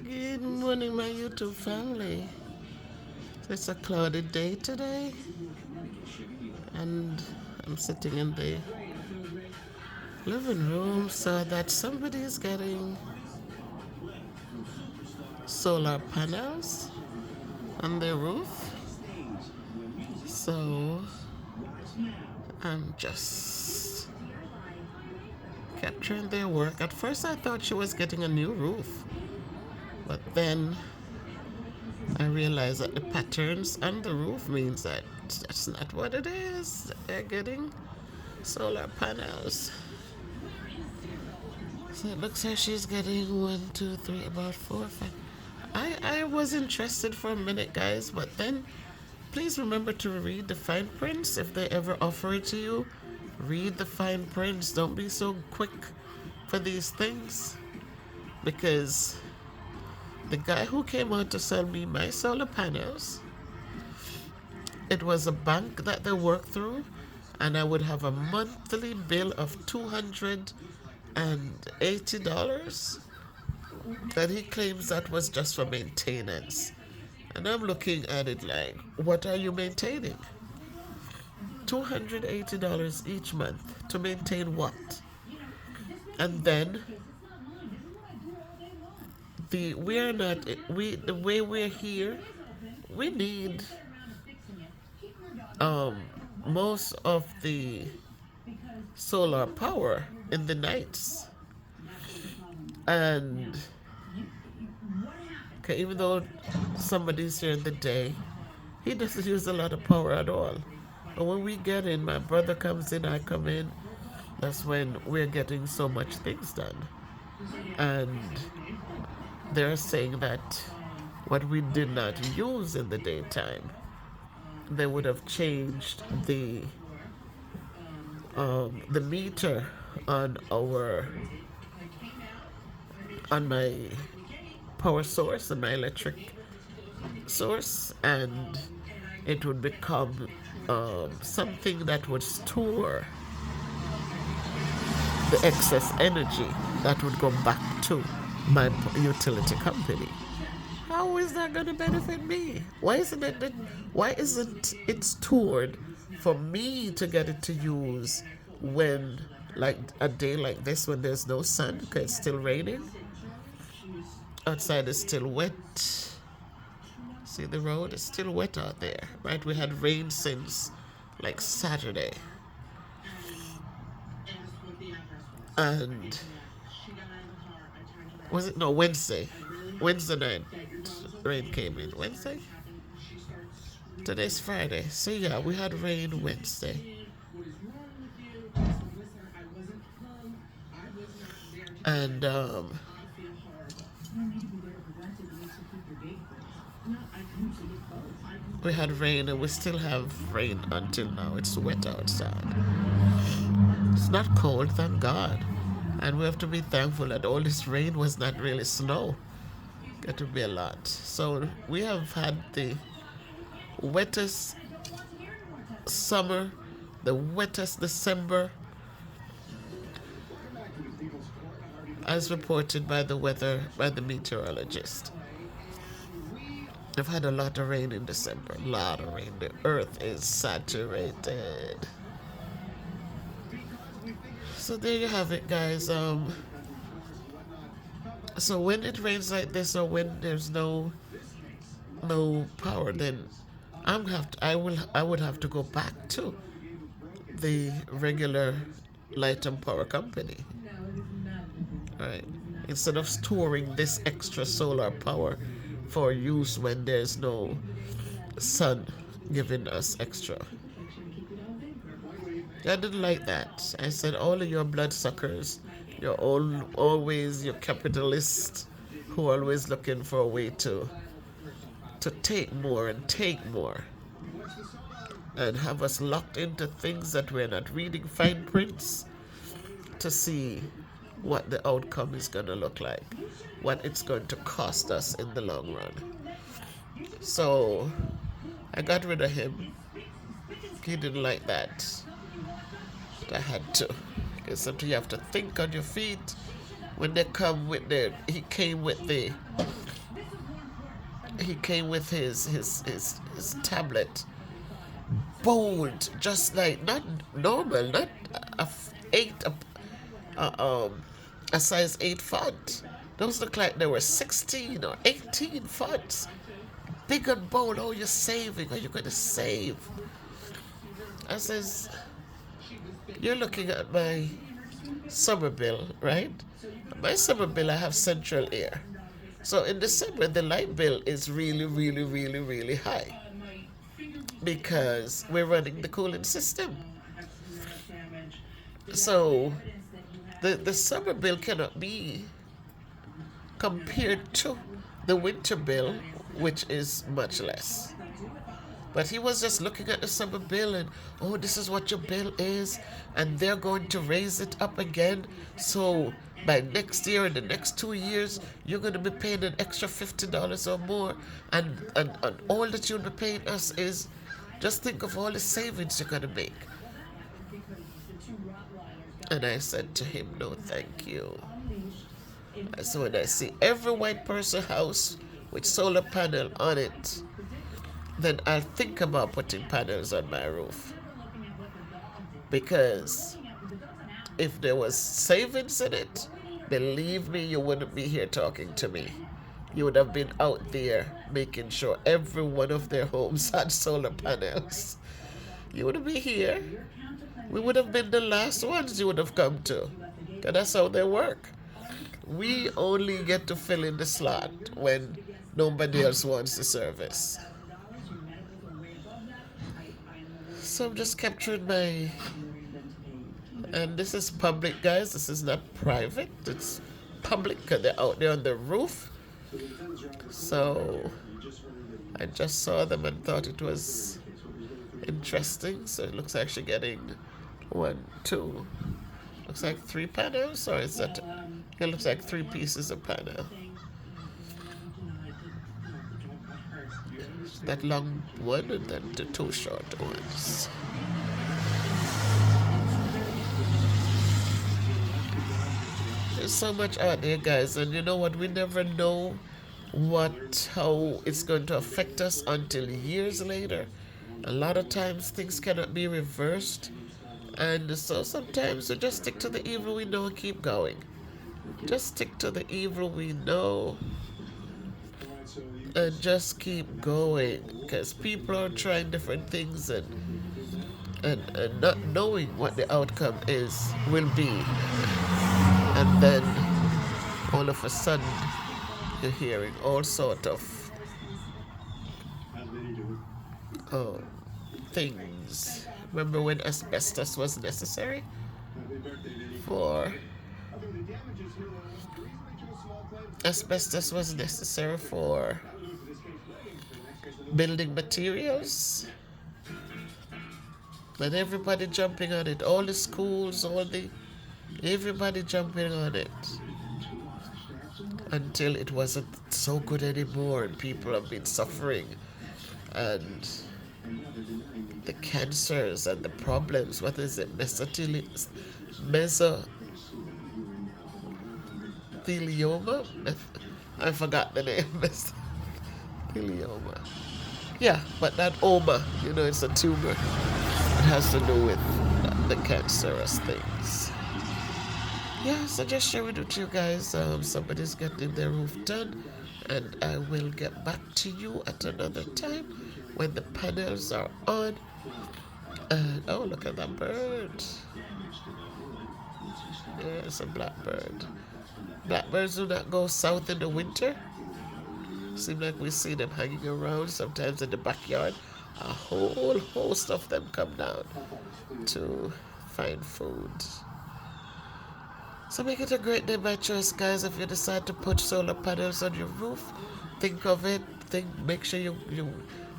Good morning, my YouTube family. It's a cloudy day today, and I'm sitting in the living room so that somebody is getting solar panels on their roof. So I'm just capturing their work. At first, I thought she was getting a new roof, but then I realized that the patterns on the roof means that that's not what it is. They're getting solar panels. So it looks like she's getting one, two, three, about four, five. I was interested for a minute, guys, but then please remember to read the fine prints if they ever offer it to you. Read the fine prints. Don't be so quick for these things. Because the guy who came out to sell me my solar panels, it was a bank that they worked through, and I would have a monthly bill of $280. And he claims that was just for maintenance. And I'm looking at it like, what are you maintaining? $280 each month to maintain what? And then the way we're here, we need um most of the solar power in the nights. And okay, even though somebody's here in the day, he doesn't use a lot of power at all. But when we get in, my brother comes in, I come in, that's when we're getting so much things done. And they're saying that what we did not use in the daytime, they would have changed the meter on my power source and my electric source, and it would become something that would store the excess energy that would go back to my utility company. How is that going to benefit me? Why isn't it stored for me to get it to use when, like a day like this, when there's no sun because it's still raining? Outside is still wet. See, the road is still wet out there, right? We had rain since like Saturday. And was it no Wednesday? Wednesday night rain came in. Wednesday? Today's Friday. So yeah, we had rain Wednesday. And we had rain and we still have rain until now. It's wet outside. It's not cold, thank God. And we have to be thankful that all this rain was not really snow. Got to be a lot. So we have had the wettest summer, the wettest December, as reported by the meteorologist. I've had a lot of rain in December. A lot of rain. The earth is saturated. So there you have it, guys. So when it rains like this, or when there's no power, then I would have to go back to the regular light and power company, right? Instead of storing this extra solar power for use when there's no sun giving us extra. I didn't like that. I said, all of your bloodsuckers, you're always your capitalists who are always looking for a way to take more and take more and have us locked into things that we're not reading fine prints to see what the outcome is going to look like, what it's going to cost us in the long run. So I got rid of him. He didn't like that. I had to. Because sometimes you have to think on your feet when they come with the he came with his tablet, bold, just like not normal, not a eight a size 8 font. Those look like they were 16 or 18 fonts. Big and bold. Oh, you're saving. Are you going to save? I says, you're looking at my summer bill, right? My summer bill, I have central air. So in the summer, the light bill is really, really, really, really high because we're running the cooling system. So the summer bill cannot be compared to the winter bill, which is much less. But he was just looking at the summer bill and, oh, this is what your bill is, and they're going to raise it up again. So by next year and the next 2 years, you're going to be paying an extra $50 or more. And all that you'll be paying us is just think of all the savings you're going to make. And I said to him, no, thank you. So when I see every white person house with solar panel on it, then I'll think about putting panels on my roof. Because if there was savings in it, believe me, you wouldn't be here talking to me. You would have been out there making sure every one of their homes had solar panels. You wouldn't be here. We would have been the last ones you would have come to. Because that's how they work. We only get to fill in the slot when nobody else wants the service. So I'm just capturing my... And this is public, guys. This is not private. It's public because they're out there on the roof. So I just saw them and thought it was interesting. So it looks like she's getting 1, 2. Looks like 3 panels, or is that... It looks like 3 pieces of panel. That long one and then the 2 short ones. There's so much out there, guys, and you know what? We never know how it's going to affect us until years later. A lot of times things cannot be reversed, and so sometimes we just stick to the evil we know and keep going. Just stick to the evil we know and just keep going, because people are trying different things and not knowing what the outcome will be, and then all of a sudden you're hearing all sort of things. Remember when asbestos was necessary for building materials, and everybody jumping on it, all the schools, everybody jumping on it, until it wasn't so good anymore and people have been suffering, and the cancers and the problems, what is it, mesothelioma? I forgot the name. Mesothelioma. Yeah, but that oma, it's a tumor. It has to do with the cancerous things. Yeah, so just share it with you guys. Somebody's getting their roof done, and I will get back to you at another time when the panels are on. And oh, look at that bird. Yeah, it's a blackbird. Blackbirds do not go south in the winter. Seems like we see them hanging around sometimes in the backyard. A whole host of them come down to find food. So make it a great day by choice, guys. If you decide to put solar panels on your roof, think of it. Make sure you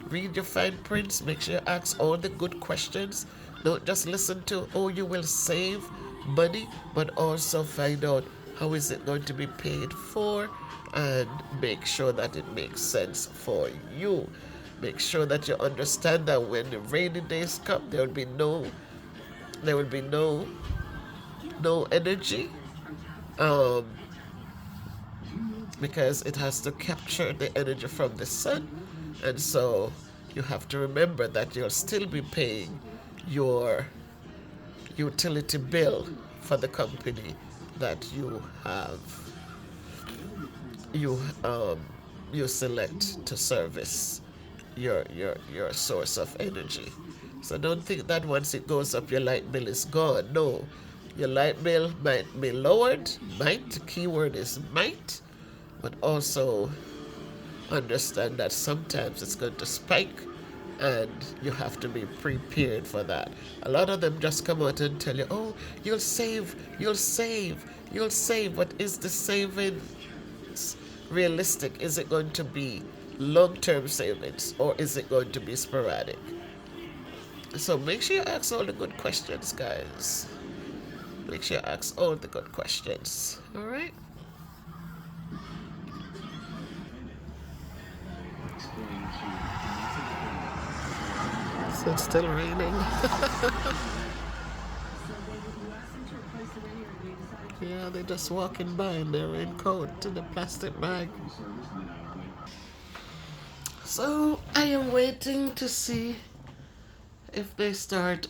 read your fine prints. Make sure you ask all the good questions. Don't just listen to, you will save money, but also find out how is it going to be paid for, and make sure that it makes sense for you. Make sure that you understand that when the rainy days come, there will be no energy. because it has to capture the energy from the sun. And so you have to remember that you'll still be paying your utility bill for the company that you you select to service your source of energy. So don't think that once it goes up your light bill is gone. No. Your light bill might be lowered, might, the key word is might, but also understand that sometimes it's going to spike and you have to be prepared for that. A lot of them just come out and tell you, oh, you'll save, you'll save, you'll save. But is the saving realistic? Is it going to be long term savings or is it going to be sporadic? So make sure you ask all the good questions, guys. Make sure you ask all the good questions. All right? So it's still raining. Yeah, they're just walking by in their raincoat in a plastic bag. So I am waiting to see if they start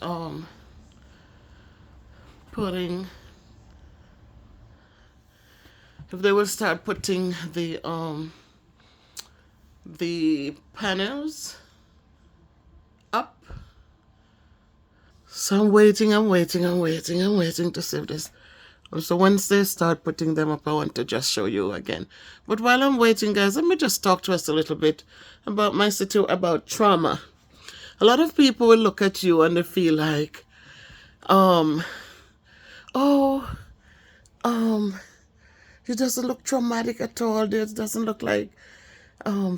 putting if they will start putting the panels up. So I'm waiting to see if this. So once they start putting them up, I want to just show you again. But while I'm waiting, guys, let me just talk to us a little bit about about trauma. A lot of people will look at you and they feel like, oh, she doesn't look traumatic at all. It doesn't look like,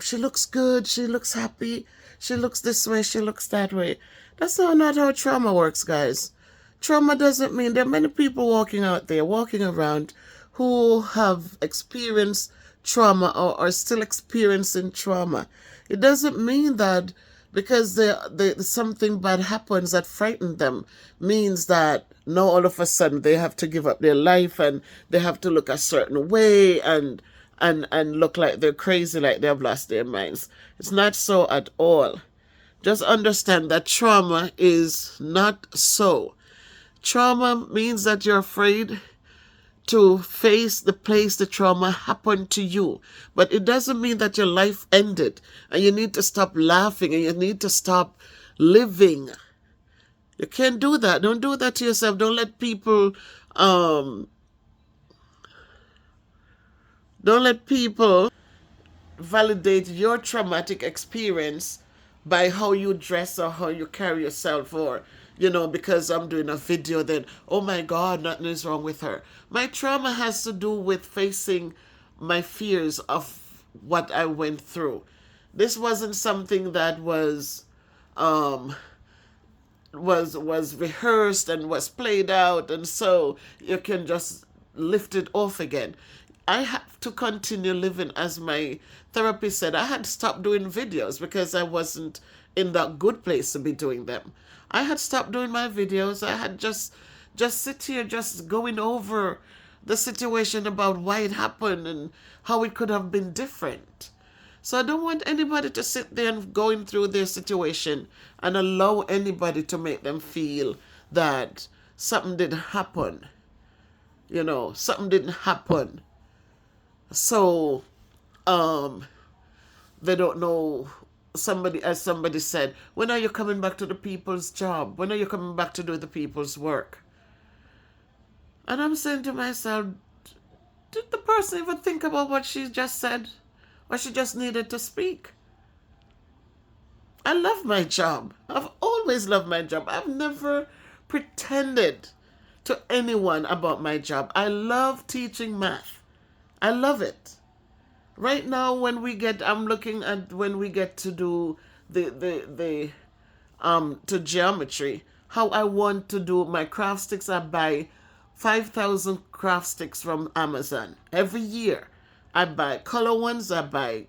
she looks good, she looks happy, she looks this way, she looks that way. That's not how trauma works, guys. Trauma doesn't mean there are many people walking around who have experienced trauma or are still experiencing trauma. It doesn't mean that because something bad happens that frightened them means that now all of a sudden they have to give up their life and they have to look a certain way and look like they're crazy, like they've lost their minds. It's not so at all. Just understand that trauma is not so. Trauma means that you're afraid to face the place the trauma happened to you. But it doesn't mean that your life ended and you need to stop laughing and you need to stop living. You can't do that. Don't do that to yourself. Don't let people validate your traumatic experience by how you dress or how you carry yourself, or because I'm doing a video, then oh my god, nothing is wrong with her. My trauma has to do with facing my fears of what I went through. This wasn't something that was rehearsed and was played out, and so you can just lift it off again. I have to continue living. As my therapist said, I had stopped doing videos because I wasn't in that good place to be doing them. I had stopped doing my videos. I had just sit here just going over the situation about why it happened and how it could have been different. So I don't want anybody to sit there and going through their situation and allow anybody to make them feel that something didn't happen. Something didn't happen. So they don't know. As somebody said, when are you coming back to the people's job? When are you coming back to do the people's work? And I'm saying to myself, did the person even think about what she just said? Or she just needed to speak? I love my job. I've always loved my job. I've never pretended to anyone about my job. I love teaching math. I love it. Right now, I'm looking at when we get to do to geometry, how I want to do my craft sticks. I buy 5,000 craft sticks from Amazon every year. I buy color ones, I buy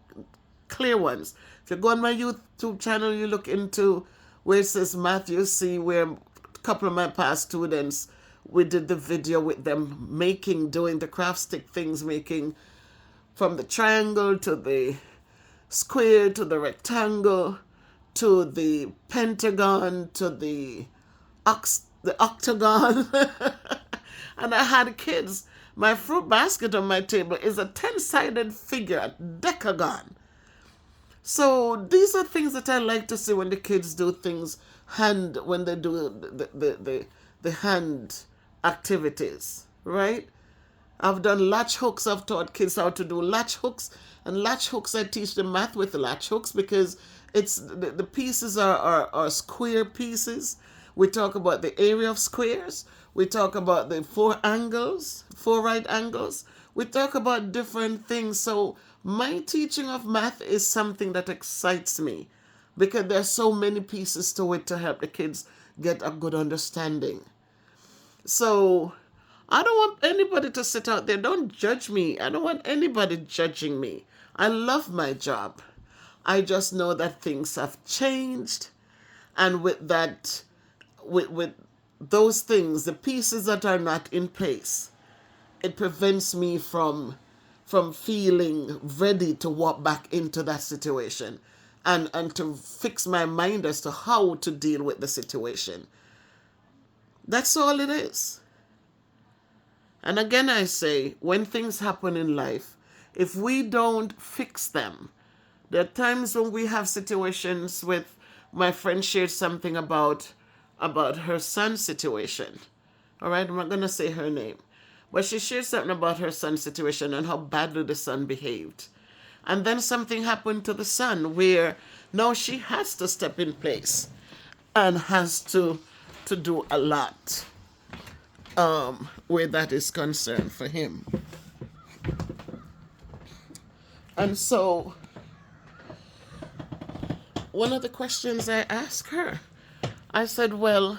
clear ones. If you go on my YouTube channel, you look into where it says math, you see where a couple of my past students, we did the video with them doing the craft stick things, making from the triangle to the square to the rectangle to the pentagon to the octagon. And I had kids. My fruit basket on my table is a 10-sided figure, a decagon. So these are things that I like to see when the kids do things when they do the hand activities, right? I've done latch hooks. I've taught kids how to do latch hooks. And latch hooks, I teach them math with the latch hooks because it's the pieces are square pieces. We talk about the area of squares. We talk about the four right angles. We talk about different things. So my teaching of math is something that excites me because there's so many pieces to it to help the kids get a good understanding. So I don't want anybody to sit out there. Don't judge me. I don't want anybody judging me. I love my job. I just know that things have changed. And with that, with those things, the pieces that are not in place, it prevents me from feeling ready to walk back into that situation and to fix my mind as to how to deal with the situation. That's all it is. And again, I say, when things happen in life, if we don't fix them, there are times when we have situations with, my friend shared something about her son's situation. All right, I'm not going to say her name. But she shared something about her son's situation and how badly the son behaved. And then something happened to the son where now she has to step in place and has to do a lot where that is concerned for him. And so one of the questions I asked her, I said, well,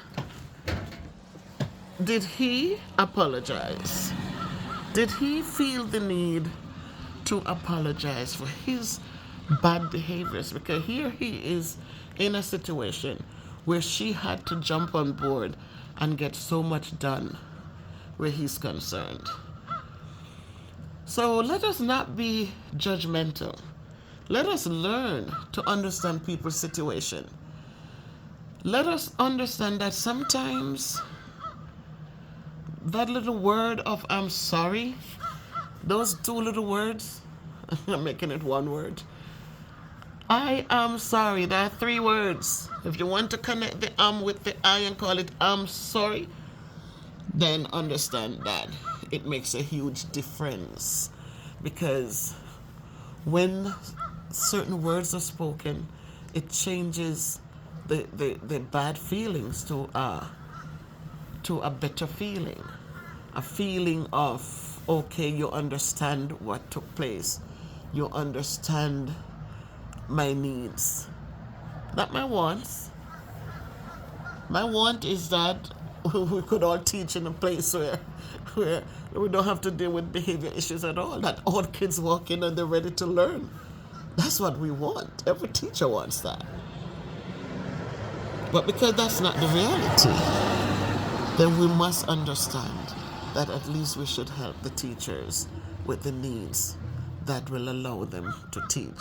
did he apologize? Did he feel the need to apologize for his bad behaviors? Because here he is in a situation where she had to jump on board and get so much done where he's concerned. So let us not be judgmental. Let us learn to understand people's situation. Let us understand that sometimes that little word of I'm sorry, those two little words, I'm making it one word. I am sorry. There are three words. If you want to connect the with the I and call it I'm sorry, then understand that it makes a huge difference. Because when certain words are spoken, it changes the bad feelings to a better feeling. A feeling of, okay, you understand what took place. You understand my needs. Not my wants. My want is that we could all teach in a place where we don't have to deal with behavior issues at all. That all kids walk in and they're ready to learn. That's what we want. Every teacher wants that. But because that's not the reality, then we must understand that at least we should help the teachers with the needs that will allow them to teach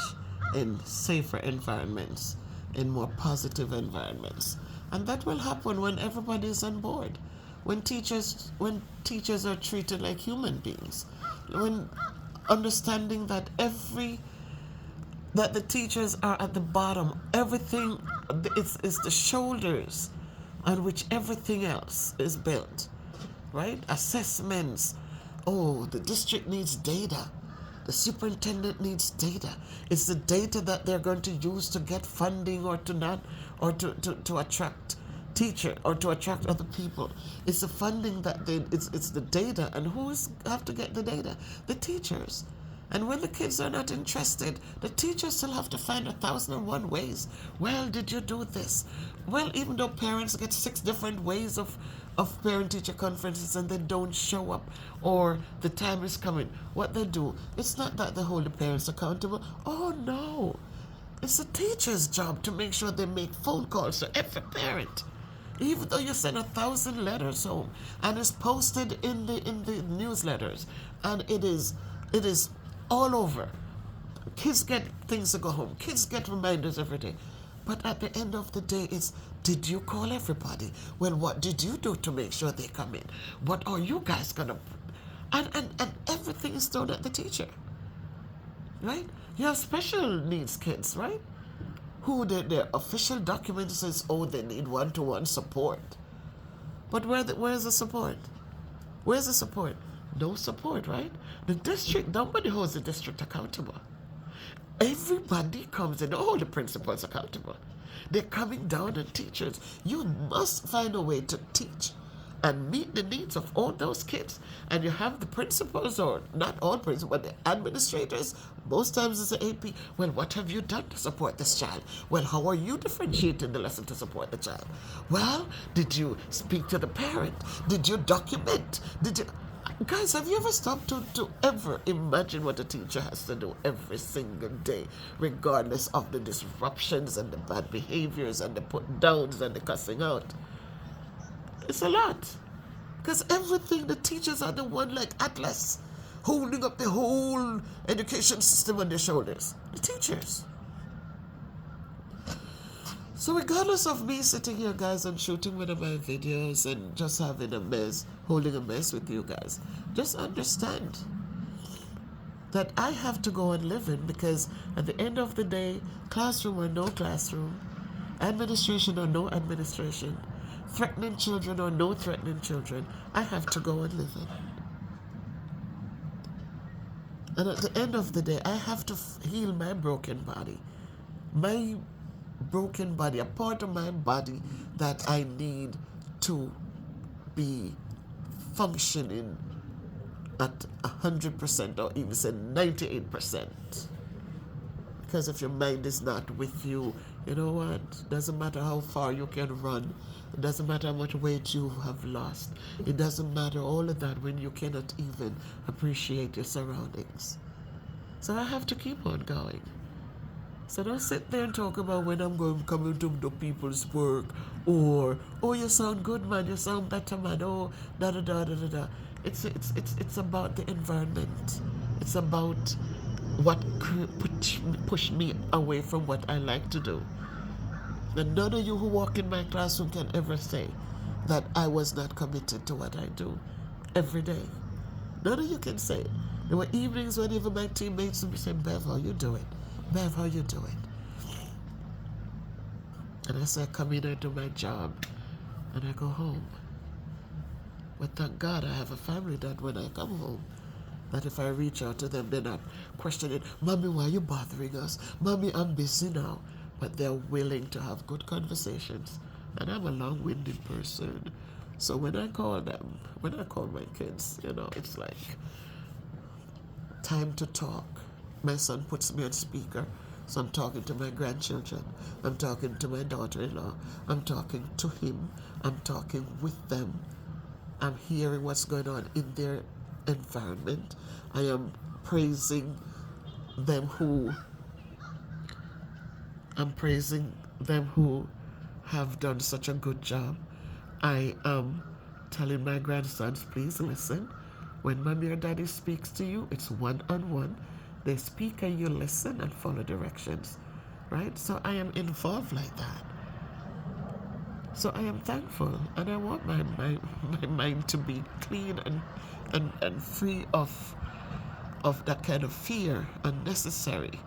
in safer environments, in more positive environments. And that will happen when everybody is on board. When teachers are treated like human beings. When understanding that the teachers are at the bottom. Everything is the shoulders on which everything else is built. Right? Assessments. Oh, the district needs data. The superintendent needs data. It's the data that they're going to use to get funding or to not, or to attract teacher or to attract other people. It's the funding that it's the data. And who's have to get the data? The teachers. And when the kids are not interested, the teachers still have to find 1,001 ways. Well, did you do this? Well, even though parents get 6 different ways of parent-teacher conferences and they don't show up or the time is coming, what they do, it's not that they hold the parents accountable. Oh, no. It's the teacher's job to make sure they make phone calls to every parent. Even though you send 1,000 letters home and it's posted in the newsletters and it is all over. Kids get things to go home. Kids get reminders every day. But at the end of the day, it's, did you call everybody? Well, what did you do to make sure they come in? What are you guys going to... And everything is thrown at the teacher, right? You have special needs kids, right? Who their official document says, oh, they need one-to-one support. But where's the support? Where's the support? No support, right? The district, nobody holds the district accountable. Everybody comes in, all the principals accountable. They're coming down and teachers. You must find a way to teach and meet the needs of all those kids. And you have the principals, or not all principals, but the administrators. Most times it's the AP. Well, what have you done to support this child? Well, how are you differentiating the lesson to support the child? Well, did you speak to the parent? Did you document? Did you... Guys, have you ever stopped to ever imagine what a teacher has to do every single day, regardless of the disruptions and the bad behaviors and the put downs and the cussing out? It's a lot. Because everything, the teachers are the one like Atlas, holding up the whole education system on their shoulders. The teachers. So regardless of me sitting here, guys, and shooting one of my videos and just having a mess, holding a mess with you guys, just understand that I have to go and live in, because at the end of the day, classroom or no classroom, administration or no administration, threatening children or no threatening children, I have to go and live in. And at the end of the day, I have to heal my broken body. My broken body, a part of my body that I need to be functioning at 100% or even say 98%. Because if your mind is not with you, you know what? Doesn't matter how far you can run. It doesn't matter how much weight you have lost. It doesn't matter all of that when you cannot even appreciate your surroundings. So I have to keep on going. So don't sit there and talk about when I'm going coming to do people's work, or oh, you sound good, man, you sound better, man, oh da da da da da da. It's about the environment. It's about what pushed me away from what I like to do. And none of you who walk in my classroom can ever say that I was not committed to what I do every day. None of you can say it. There were evenings when even my teammates would be saying, Bev, how you doing? Bev, how you doing? And I say, I come in and do my job, and I go home. But thank God I have a family that when I come home, that if I reach out to them, they're not questioning, Mommy, why are you bothering us? Mommy, I'm busy now. But they're willing to have good conversations. And I'm a long-winded person. So when I call them, when I call my kids, you know, it's like time to talk. My son puts me on speaker, so I'm talking to my grandchildren. I'm talking to my daughter-in-law. I'm talking to him. I'm talking with them. I'm hearing what's going on in their environment. I am praising them who have done such a good job. I am telling my grandsons, please listen. When mommy or daddy speaks to you, it's one-on-one. They speak and you listen and follow directions, right? So I am involved like that. So I am thankful, and I want my mind to be clean and free of that kind of fear, unnecessary.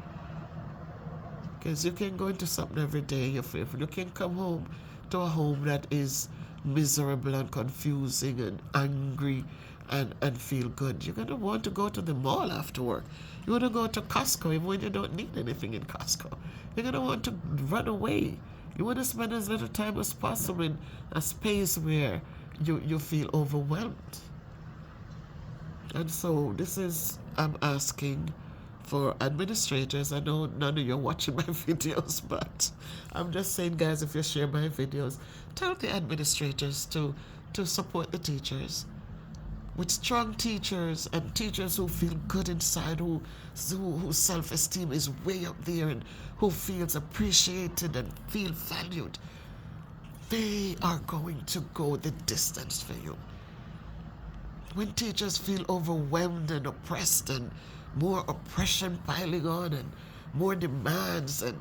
Because you can go into something every day, you're fearful. You can come home to a home that is miserable and confusing and angry and feel good. You're going to want to go to the mall after work. You want to go to Costco even when you don't need anything in Costco. You're going to want to run away. You want to spend as little time as possible in a space where you feel overwhelmed. And so this is, I'm asking for administrators. I know none of you are watching my videos, but I'm just saying, guys, if you share my videos, tell the administrators to support the teachers. With strong teachers and teachers who feel good inside, whose self-esteem is way up there and who feels appreciated and feel valued, they are going to go the distance for you. When teachers feel overwhelmed and oppressed and more oppression piling on and more demands and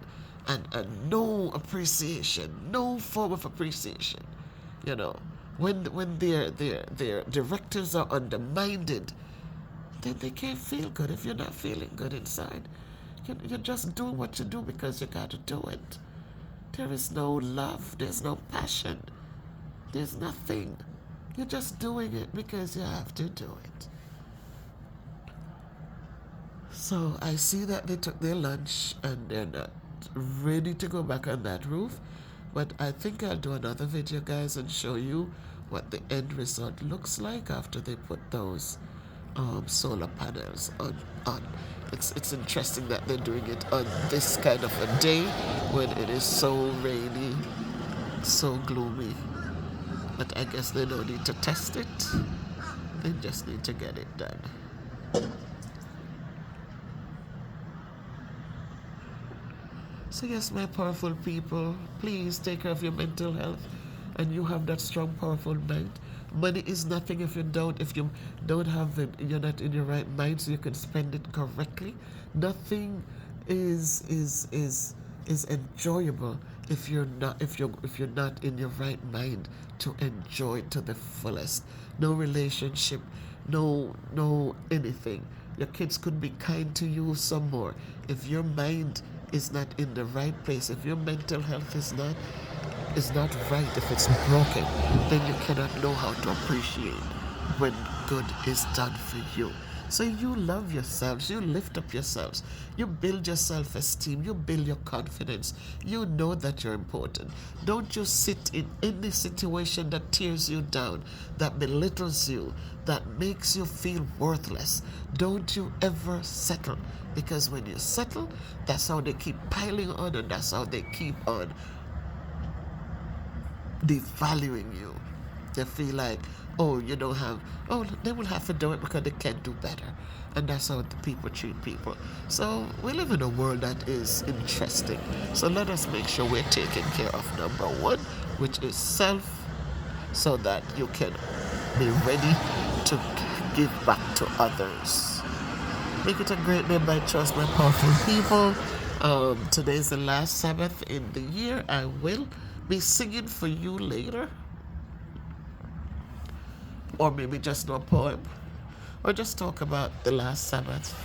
no appreciation, no form of appreciation. You know, when their directives are undermined, then they can't feel good. If you're not feeling good inside, you're just doing what you do because you got to do it. There is no love, there's no passion, there's nothing. You're just doing it because you have to do it. So I see that they took their lunch and they're not ready to go back on that roof. But I think I'll do another video, guys, and show you what the end result looks like after they put those solar panels on. It's interesting that they're doing it on this kind of a day when it is so rainy, so gloomy. But I guess they don't need to test it. They just need to get it done. So yes, my powerful people, please take care of your mental health, and you have that strong, powerful mind. Money is nothing if you don't have it, you're not in your right mind, so you can spend it correctly. Nothing is enjoyable if you're not in your right mind to enjoy it to the fullest. No relationship, no anything. Your kids could be kind to you some more. If your mind is not in the right place, if your mental health is not right, if it's broken, then you cannot know how to appreciate when good is done for you. So you love yourselves, you lift up yourselves, you build your self-esteem, you build your confidence, you know that you're important. Don't you sit in any situation that tears you down, that belittles you, that makes you feel worthless. Don't you ever settle, because when you settle, that's how they keep piling on, and that's how they keep on devaluing you. They feel like, oh, you don't have, oh, they will have to do it because they can't do better. And that's how the people treat people. So we live in a world that is interesting. So let us make sure we're taking care of number one, which is self, so that you can be ready to give back to others. Make it a great day by Trust, my powerful people. Today's the last Sabbath in the year. I will be singing for you later, or maybe just no poem, or just talk about the last Sabbath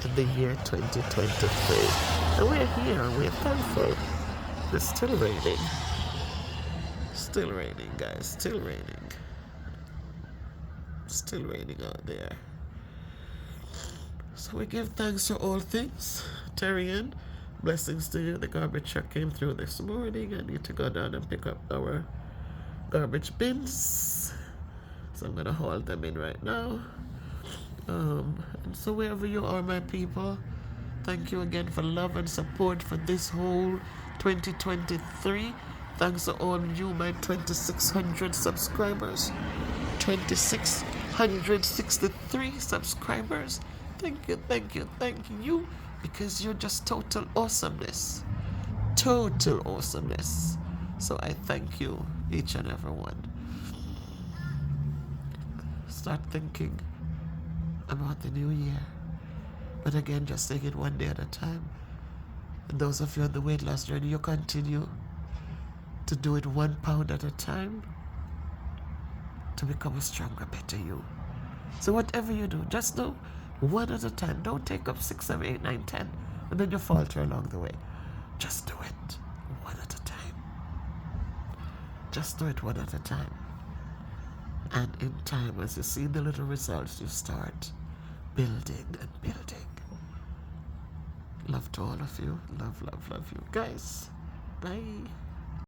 in the year 2023. And we're here, and we're thankful. It's still raining. Still raining, guys. Still raining. Still raining out there. So we give thanks for all things. Terry Ann, blessings to you. The garbage truck came through this morning. I need to go down and pick up our garbage bins. So I'm going to haul them in right now. And so wherever you are, my people, thank you again for love and support for this whole 2023. Thanks to all you, my 2,600 subscribers. 2,663 subscribers. Thank you, thank you, thank you, because you're just total awesomeness. Total awesomeness. So I thank you, each and every one. Start thinking about the new year. But again, just take it one day at a time. And those of you on the weight loss journey, you continue to do it 1 pound at a time to become a stronger, better you. So whatever you do, just do 1 at a time. Don't take up 6, 7, 8, 9, 10, and then you falter along the way. Just do it 1 at a time. Just do it 1 at a time. And in time, as you see the little results, you start building and building. Love to all of you. Love, love, love you. Guys, bye.